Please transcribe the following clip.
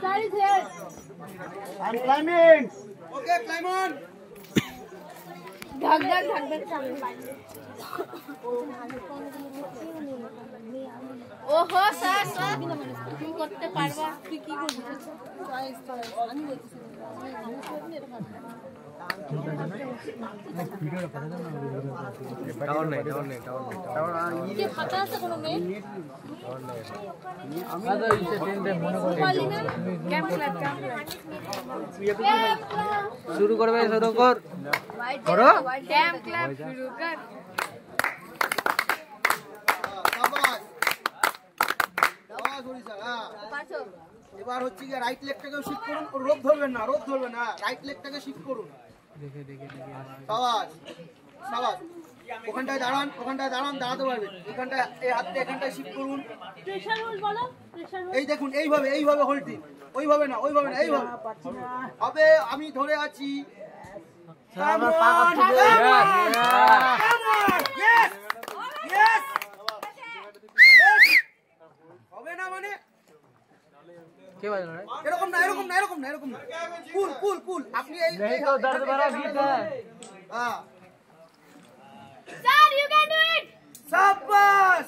Sir is here. I'm climbing. Okay, climb on. Dhak dhak. ওহো sir তুমি করতে পারবা তুই কি করবি আমি বলছি টাওয়ার নেই কি ফাটা আছে কোনো নেই আদা ইসে টেন্ডে মনে করে ক্যাম্প লাগা শুরু করবে শুরু কর করো ক্যাম্প ক্লাব শুরু কর এবার হচ্ছে কি রাইট লেগটাকে শিফট করুন, রোদ ধরবেন না, রাইট লেগটাকে শিফট করুন। সাবাস সাবাস, ওখানটায় দাঁড়ান, দাঁড়াতে পারবেন। এখানটায় এই হাতটা এখানটায় শিফট করুন। প্রেসার হোল্ড বলো প্রেসার হোল্ড এই দেখুন এইভাবে হোল্ডিং, ওইভাবে না এইভাবে হবে। আমি ধরে আছি, হবে না মানে কে বাজলো রে এরকম না কুল আপনি এই नहीं तो दर्द भरा गीत है हां Sir, you can do it! शाबाश